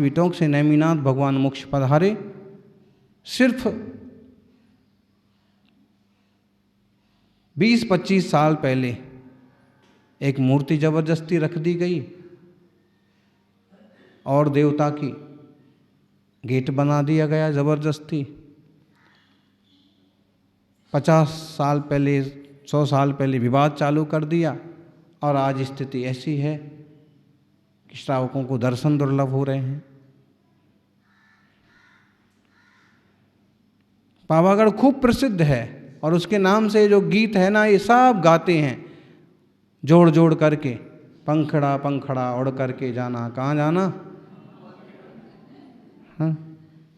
विटोक से नेमिनाथ भगवान मोक्ष पधारे। सिर्फ 20-25 साल पहले एक मूर्ति जबरदस्ती रख दी गई और देवता की गेट बना दिया गया जबरदस्ती। 50 साल पहले, 100 साल पहले विवाद चालू कर दिया और आज स्थिति ऐसी है कि श्रावकों को दर्शन दुर्लभ हो रहे हैं। पावागढ़ खूब प्रसिद्ध है और उसके नाम से जो गीत है ना, ये सब गाते हैं जोड़ जोड़ करके। पंखड़ा पंखड़ा उड़ करके जाना, कहाँ जाना? हाँ,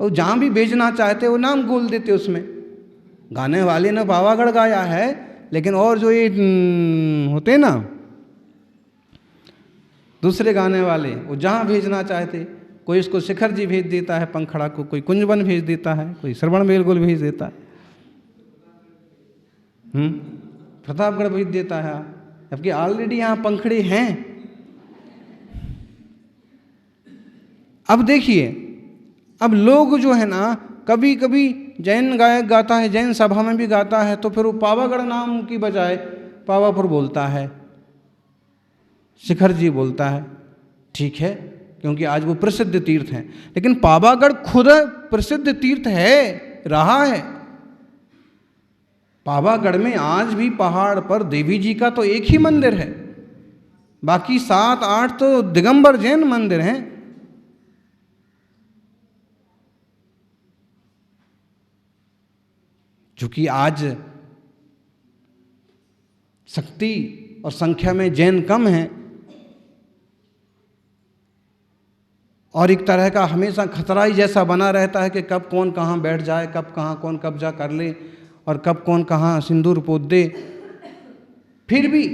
वो जहाँ भी भेजना चाहते वो नाम बोल देते उसमें। गाने वाले ने पावागढ़ गाया है, लेकिन और जो ये होते ना दूसरे गाने वाले, वो जहाँ भेजना चाहते, कोई इसको शिखर जी भेज देता है पंखड़ा को, कोई कुंजवन भेज देता है, कोई श्रवण बेलगोल भेज देता है, प्रतापगढ़ भेज देता है, जबकि ऑलरेडी यहाँ पंखड़े हैं। अब देखिए, अब लोग जो है ना, कभी कभी जैन गायक गाता है, जैन सभा में भी गाता है, तो फिर वो पावागढ़ नाम की बजाय पावापुर बोलता है, शिखर जी बोलता है। ठीक है, क्योंकि आज वो प्रसिद्ध तीर्थ हैं, लेकिन पावागढ़ खुद प्रसिद्ध तीर्थ है, रहा है। पावागढ़ में आज भी पहाड़ पर देवी जी का तो एक ही मंदिर है, बाकी 7-8 तो दिगंबर जैन मंदिर हैं। चूंकि आज शक्ति और संख्या में जैन कम हैं और एक तरह का हमेशा खतरा ही जैसा बना रहता है कि कब कौन कहाँ बैठ जाए, कब कहाँ कौन कब्जा कर ले और कब कौन कहाँ सिंदूर पोत दे। फिर भी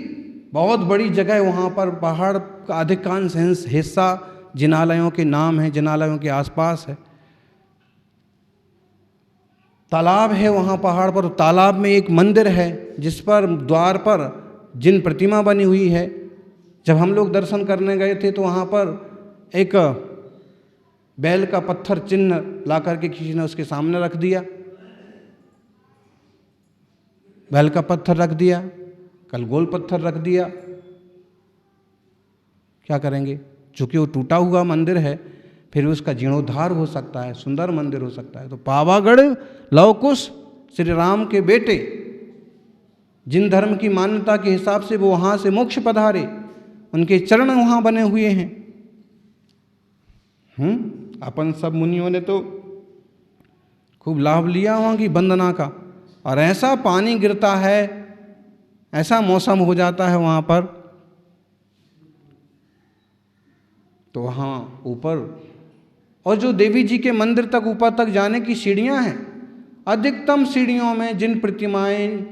बहुत बड़ी जगह वहाँ पर पहाड़ का अधिकांश हिस्सा जिनालयों के नाम है, जिनालयों के आसपास है। तालाब है वहाँ पहाड़ पर, तालाब में एक मंदिर है जिस पर द्वार पर जिन प्रतिमा बनी हुई है। जब हम लोग दर्शन करने गए थे तो वहाँ पर एक बैल का पत्थर चिन्ह ला करके किसी ने उसके सामने रख दिया, बैल का पत्थर रख दिया, कल गोल पत्थर रख दिया। क्या करेंगे? चूँकि वो टूटा हुआ मंदिर है, फिर उसका जीर्णोद्धार हो सकता है, सुंदर मंदिर हो सकता है। तो पावागढ़ लव कुश श्री राम के बेटे, जिन धर्म की मान्यता के हिसाब से वो वहाँ से मोक्ष पधारे, उनके चरण वहाँ बने हुए हैं। अपन सब मुनियों ने तो खूब लाभ लिया वहाँ की वंदना का, और ऐसा पानी गिरता है, ऐसा मौसम हो जाता है वहाँ पर, तो वहाँ ऊपर, और जो देवी जी के मंदिर तक ऊपर तक जाने की सीढ़ियाँ हैं, अधिकतम सीढ़ियों में जिन प्रतिमाएं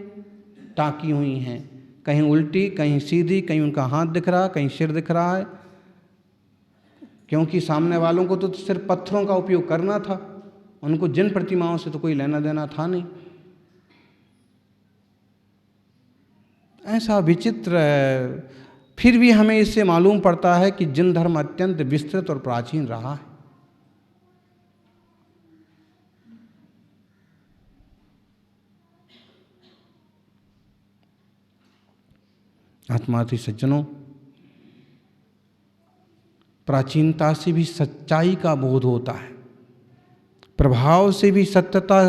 टाँकी हुई हैं, कहीं उल्टी कहीं सीधी, कहीं उनका हाथ दिख रहा, कहीं सिर दिख रहा है, क्योंकि सामने वालों को तो सिर्फ पत्थरों का उपयोग करना था, उनको जिन प्रतिमाओं से तो कोई लेना देना था नहीं। ऐसा विचित्र है। फिर भी हमें इससे मालूम पड़ता है कि जिन धर्म अत्यंत विस्तृत और प्राचीन रहा है। आत्मार्थी सज्जनों, प्राचीनता से भी सच्चाई का बोध होता है, प्रभाव से भी सत्यता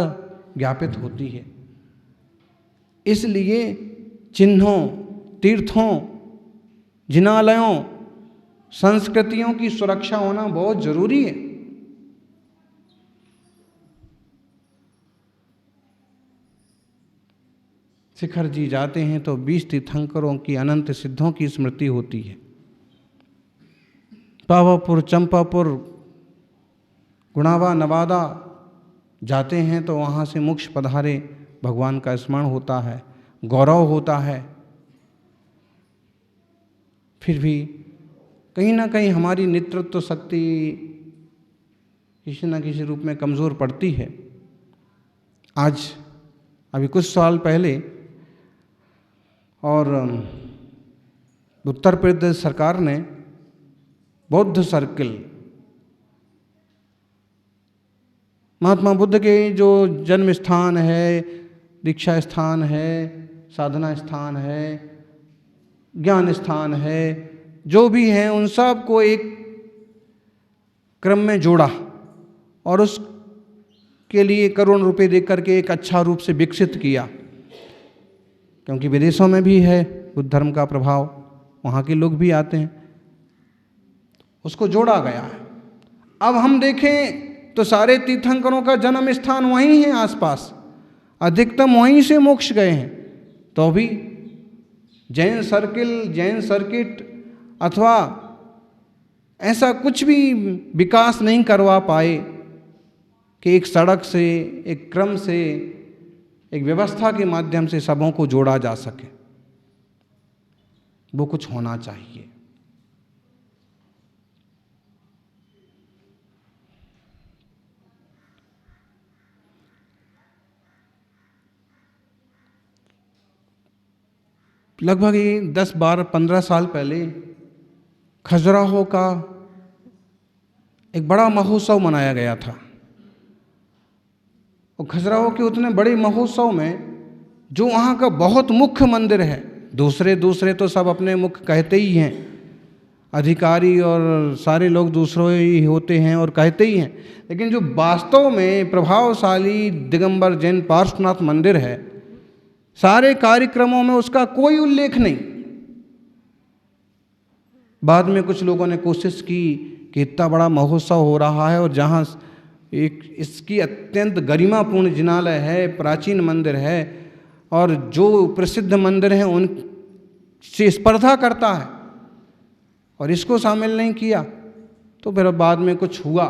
ज्ञापित होती है। इसलिए चिन्हों, तीर्थों, जिनालयों, संस्कृतियों की सुरक्षा होना बहुत जरूरी है। शिखर जी जाते हैं तो 20 तीर्थंकरों की अनंत सिद्धों की स्मृति होती है। पावापुर, चंपापुर, गुणावा, नवादा जाते हैं तो वहाँ से मोक्ष पधारे भगवान का स्मरण होता है, गौरव होता है। फिर भी कहीं ना कहीं हमारी नेतृत्व शक्ति किसी न किसी रूप में कमज़ोर पड़ती है। आज अभी कुछ साल पहले और उत्तर प्रदेश सरकार ने बौद्ध सर्किल महात्मा बुद्ध के जो जन्म स्थान है, दीक्षा स्थान है, साधना स्थान है, ज्ञान स्थान है, जो भी है उन सब को एक क्रम में जोड़ा और उसके लिए करोड़ रुपए दे करके एक अच्छा रूप से विकसित किया। क्योंकि विदेशों में भी है बुद्ध धर्म का प्रभाव, वहाँ के लोग भी आते हैं, उसको जोड़ा गया है। अब हम देखें तो सारे तीर्थंकरों का जन्म स्थान वहीं है आसपास, अधिकतम वहीं से मोक्ष गए हैं। तो भी जैन सर्किल, जैन सर्किट अथवा ऐसा कुछ भी विकास नहीं करवा पाए कि एक सड़क से, एक क्रम से, एक व्यवस्था के माध्यम से सबों को जोड़ा जा सके। वो कुछ होना चाहिए। लगभग 10, 12, 15 साल पहले खजुराहो का एक बड़ा महोत्सव मनाया गया था। और खजुराहो के उतने बड़े महोत्सव में जो वहाँ का बहुत मुख्य मंदिर है, दूसरे तो सब अपने मुख्य कहते ही हैं, अधिकारी और सारे लोग दूसरों ही होते हैं और कहते ही हैं, लेकिन जो वास्तव में प्रभावशाली दिगंबर जैन पार्श्वनाथ मंदिर है, सारे कार्यक्रमों में उसका कोई उल्लेख नहीं। बाद में कुछ लोगों ने कोशिश की कि इतना बड़ा महोत्सव हो रहा है और जहाँ एक इसकी अत्यंत गरिमापूर्ण जिनालय है, प्राचीन मंदिर है और जो प्रसिद्ध मंदिर हैं उनसे स्पर्धा करता है और इसको शामिल नहीं किया, तो फिर बाद में कुछ हुआ।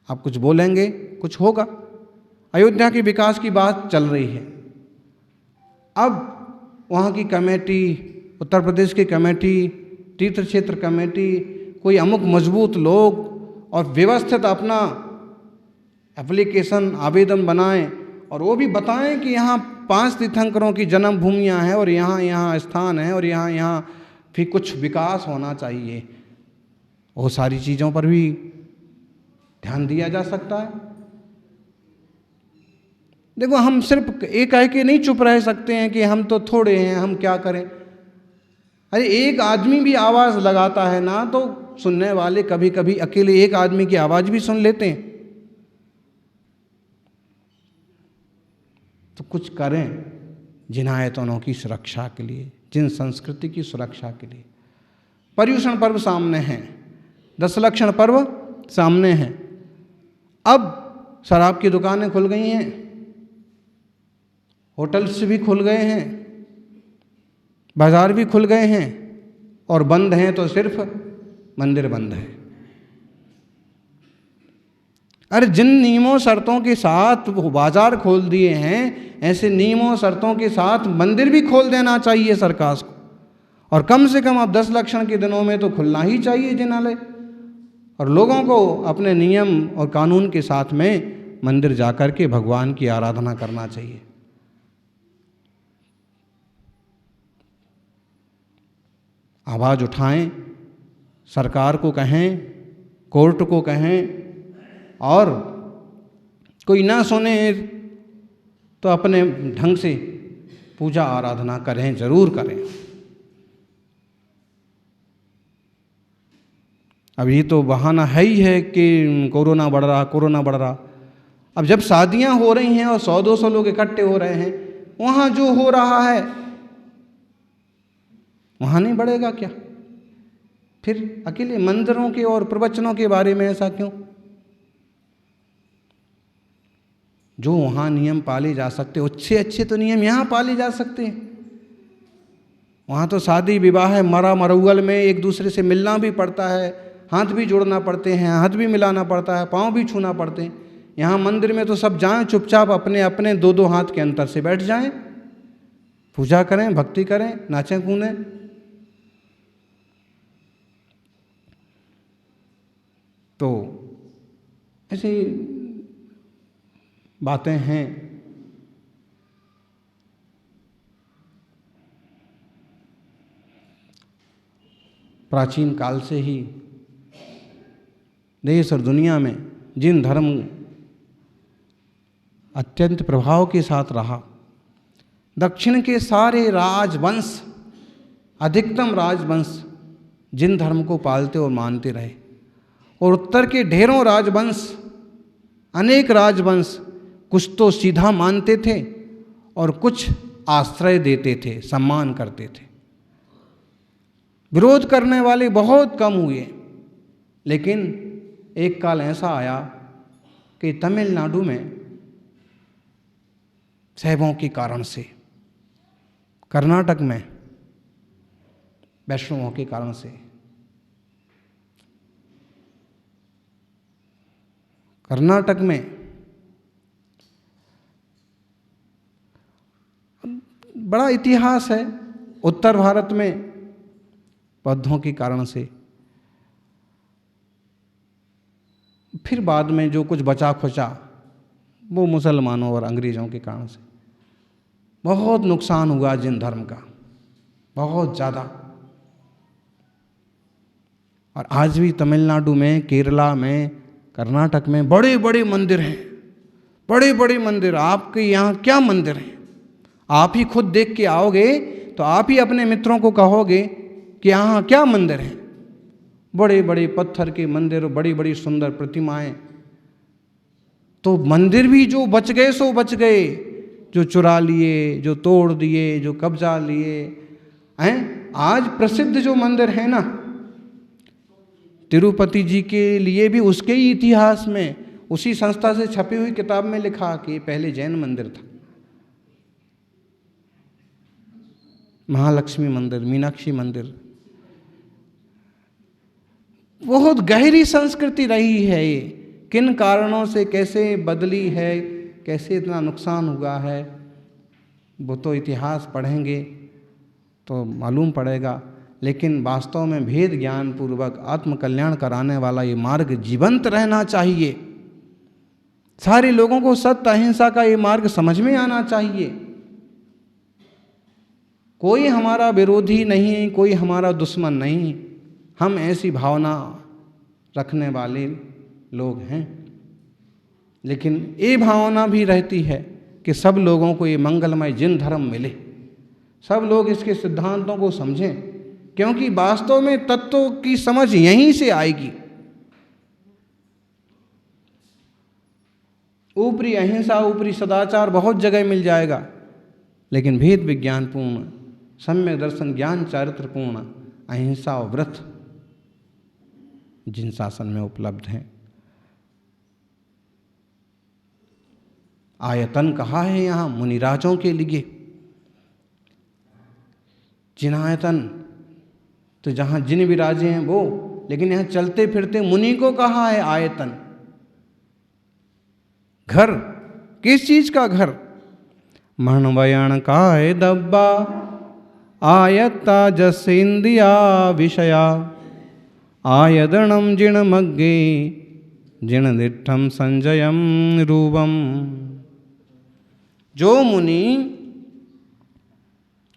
आप कुछ बोलेंगे, कुछ होगा। अयोध्या के विकास की बात चल रही है। अब वहाँ की कमेटी, उत्तर प्रदेश की कमेटी, तीर्थ क्षेत्र कमेटी, कोई अमुक मजबूत लोग और व्यवस्थित अपना एप्लीकेशन, आवेदन बनाएं और वो भी बताएं कि यहाँ 5 तीर्थंकरों की जन्म भूमियाँ हैं और यहाँ स्थान है और यहाँ भी कुछ विकास होना चाहिए। वो सारी चीज़ों पर भी ध्यान दिया जा सकता है। देखो, हम सिर्फ एक कह के नहीं चुप रह सकते हैं कि हम तो थोड़े हैं, हम क्या करें। अरे एक आदमी भी आवाज़ लगाता है ना, तो सुनने वाले कभी कभी अकेले एक आदमी की आवाज़ भी सुन लेते हैं। तो कुछ करें जिन आयतनों की सुरक्षा के लिए, जिन संस्कृति की सुरक्षा के लिए। पर्युषण पर्व सामने हैं, 10 लक्षण पर्व सामने हैं। अब शराब की दुकानें खुल गई हैं, होटल्स भी खुल गए हैं, बाजार भी खुल गए हैं और बंद हैं तो सिर्फ मंदिर बंद हैं। अरे जिन नियमों शर्तों के साथ वो बाजार खोल दिए हैं, ऐसे नियमों शर्तों के साथ मंदिर भी खोल देना चाहिए सरकार को। और कम से कम अब 10 लक्षण के दिनों में तो खुलना ही चाहिए जिनालय, और लोगों को अपने नियम और कानून के साथ में मंदिर जाकर के भगवान की आराधना करना चाहिए। आवाज़ उठाएं, सरकार को कहें, कोर्ट को कहें, और कोई ना सुने तो अपने ढंग से पूजा आराधना करें, जरूर करें। अब ये तो बहाना है ही है कि कोरोना बढ़ रहा। अब जब शादियां हो रही हैं और 100-200 लोग इकट्ठे हो रहे हैं, वहाँ जो हो रहा है वहाँ नहीं बढ़ेगा क्या? फिर अकेले मंदिरों के और प्रवचनों के बारे में ऐसा क्यों? जो वहाँ नियम पाले जा सकते, अच्छे अच्छे तो नियम यहाँ पाले जा सकते हैं। वहाँ तो शादी विवाह है, मरउगल में एक दूसरे से मिलना भी पड़ता है, हाथ भी जोड़ना पड़ते हैं, हाथ भी मिलाना पड़ता है, पाँव भी छूना पड़ते हैं। यहाँ मंदिर में तो सब जाएं चुपचाप, अपने अपने 2-2 हाथ के अंतर से बैठ जाएं, पूजा करें, भक्ति करें, नाचें कूदें। तो ऐसी बातें हैं। प्राचीन काल से ही देश और दुनिया में जिन धर्म अत्यंत प्रभाव के साथ रहा, दक्षिण के सारे राजवंश, अधिकतम राजवंश जिन धर्म को पालते और मानते रहे, और उत्तर के ढेरों राजवंश, अनेक राजवंश कुछ तो सीधा मानते थे और कुछ आश्रय देते थे, सम्मान करते थे। विरोध करने वाले बहुत कम हुए, लेकिन एक काल ऐसा आया कि तमिलनाडु में शैवों के कारण से, कर्नाटक में वैष्णवों के कारण से, कर्नाटक में बड़ा इतिहास है, उत्तर भारत में बौद्धों के कारण से, फिर बाद में जो कुछ बचा खुचा वो मुसलमानों और अंग्रेज़ों के कारण से बहुत नुकसान हुआ जिन धर्म का, बहुत ज़्यादा। और आज भी तमिलनाडु में, केरला में, कर्नाटक में बड़े बड़े मंदिर हैं, बड़े बड़े मंदिर। आपके यहाँ क्या मंदिर हैं? आप ही खुद देख के आओगे तो आप ही अपने मित्रों को कहोगे कि यहाँ क्या मंदिर हैं। बड़े बड़े पत्थर के मंदिर, बड़ी बड़ी सुंदर प्रतिमाएं। तो मंदिर भी जो बच गए सो बच गए, जो चुरा लिए, जो तोड़ दिए, जो कब्जा लिए हैं। आज प्रसिद्ध जो मंदिर है ना, तिरुपति जी के लिए भी उसके ही इतिहास में, उसी संस्था से छपी हुई किताब में लिखा कि पहले जैन मंदिर था। महालक्ष्मी मंदिर, मीनाक्षी मंदिर, बहुत गहरी संस्कृति रही है ये। किन कारणों से कैसे बदली है, कैसे इतना नुकसान हुआ है, वो तो इतिहास पढ़ेंगे तो मालूम पड़ेगा। लेकिन वास्तव में भेद ज्ञान पूर्वक आत्मकल्याण कराने वाला ये मार्ग जीवंत रहना चाहिए। सारे लोगों को सत्य अहिंसा का ये मार्ग समझ में आना चाहिए। कोई हमारा विरोधी नहीं, कोई हमारा दुश्मन नहीं, हम ऐसी भावना रखने वाले लोग हैं। लेकिन ये भावना भी रहती है कि सब लोगों को ये मंगलमय जिन धर्म मिले, सब लोग इसके सिद्धांतों को समझें, क्योंकि वास्तव में तत्वों की समझ यहीं से आएगी। ऊपरी अहिंसा, ऊपरी सदाचार बहुत जगह मिल जाएगा, लेकिन भेद विज्ञानपूर्ण, सम्यक दर्शन, ज्ञान चारित्रपूर्ण अहिंसा और व्रत जिन शासन में उपलब्ध हैं। आयतन कहा है यहाँ मुनिराजों के लिए। जिनायतन तो जहाँ जिन विराजे हैं वो, लेकिन यहाँ चलते फिरते मुनि को कहा है आयतन। घर, किस चीज का घर? मणवयण काय दब्बा आयत्ता जस इंद्रिया विषया आयदनम जिण मग्गे जिण दिठम संजयम रूपम। जो मुनि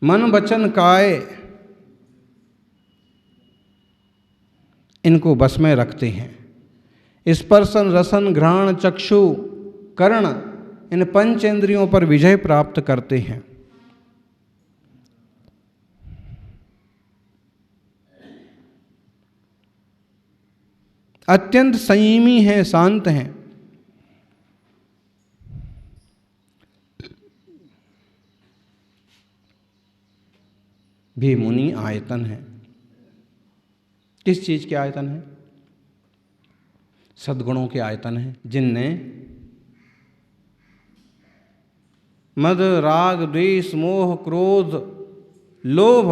मन वचन काय इनको बस में रखते हैं, स्पर्शन रसन घ्राण चक्षु कर्ण इन पंचेंद्रियों पर विजय प्राप्त करते हैं, अत्यंत संयमी हैं, शांत हैं, भी मुनि आयतन है। किस चीज के आयतन है? सद्गुणों के आयतन है, जिनने मद राग द्वेष मोह क्रोध लोभ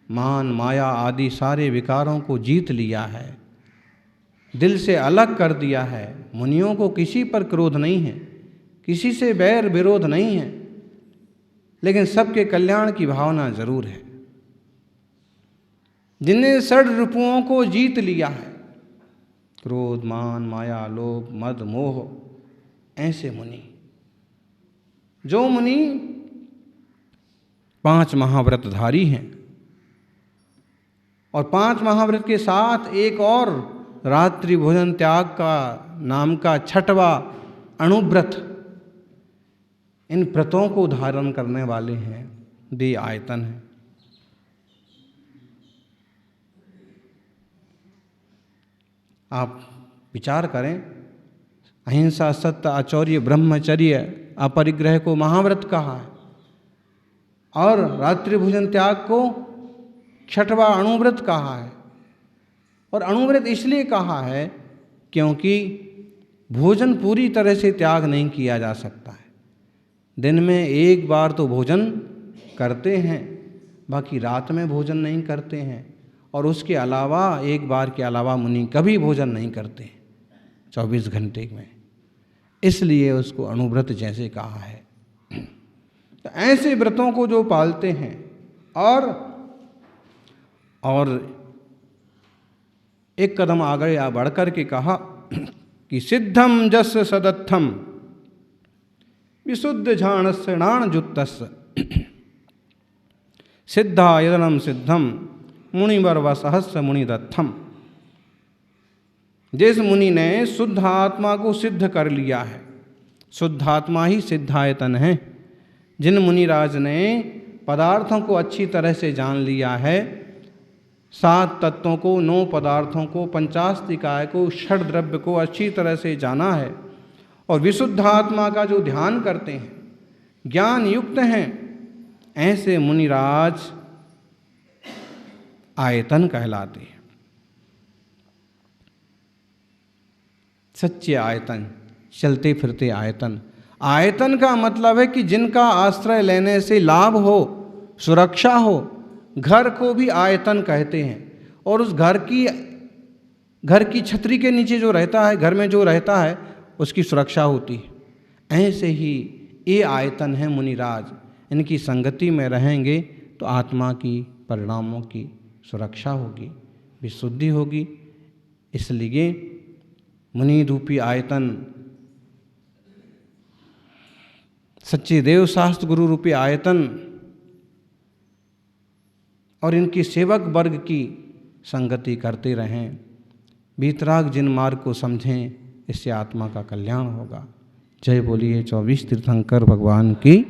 मान माया आदि सारे विकारों को जीत लिया है, दिल से अलग कर दिया है। मुनियों को किसी पर क्रोध नहीं है, किसी से बैर विरोध नहीं है, लेकिन सबके कल्याण की भावना जरूर है। जिनने षड रिपुओं को जीत लिया है, क्रोध मान माया लोभ मद मोह, ऐसे मुनि, जो मुनि 5 महाव्रतधारी हैं और 5 महाव्रत के साथ एक और रात्रि भोजन त्याग का नाम का छठवां अणुव्रत, इन व्रतों को धारण करने वाले हैं वे आयतन हैं। आप विचार करें, अहिंसा, सत्य, आचौर्य, ब्रह्मचर्य, अपरिग्रह को महाव्रत कहा है और रात्रि भोजन त्याग को छठवां अणुव्रत कहा है। और अणुव्रत इसलिए कहा है क्योंकि भोजन पूरी तरह से त्याग नहीं किया जा सकता है। दिन में एक बार तो भोजन करते हैं, बाकी रात में भोजन नहीं करते हैं, और उसके अलावा एक बार के अलावा मुनि कभी भोजन नहीं करते 24 घंटे में, इसलिए उसको अणुव्रत जैसे कहा है। तो ऐसे व्रतों को जो पालते हैं और एक कदम आगे बढ़ कर के कहा कि सिद्धम जस सदत्थम विशुद्ध झाणस्य नाणजुत्तस्य सिद्धा यदनम सिद्धम मुनिवर व सहस्र मुनिदत्थम। जिस मुनि ने शुद्ध आत्मा को सिद्ध कर लिया है, शुद्ध आत्मा ही सिद्धायतन है। जिन मुनिराज ने पदार्थों को अच्छी तरह से जान लिया है, 7 तत्वों को, 9 पदार्थों को, पंचास्तिकाय को, षड द्रव्य को अच्छी तरह से जाना है और विशुद्ध आत्मा का जो ध्यान करते हैं, ज्ञान युक्त हैं, ऐसे मुनिराज आयतन कहलाते हैं। सच्चे आयतन, चलते फिरते आयतन। आयतन का मतलब है कि जिनका आश्रय लेने से लाभ हो, सुरक्षा हो। घर को भी आयतन कहते हैं, और उस घर की छतरी के नीचे जो रहता है, घर में जो रहता है, उसकी सुरक्षा होती है। ऐसे ही ये आयतन है मुनिराज, इनकी संगति में रहेंगे तो आत्मा की, परिणामों की सुरक्षा होगी, विशुद्धि होगी। इसलिए मुनि रूपी आयतन, सच्चे देव शास्त्र गुरु रूपी आयतन और इनकी सेवक वर्ग की संगति करते रहें। वीतराग जिन मार्ग को समझें, इससे आत्मा का कल्याण होगा। जय बोलिए 24 तीर्थंकर भगवान की।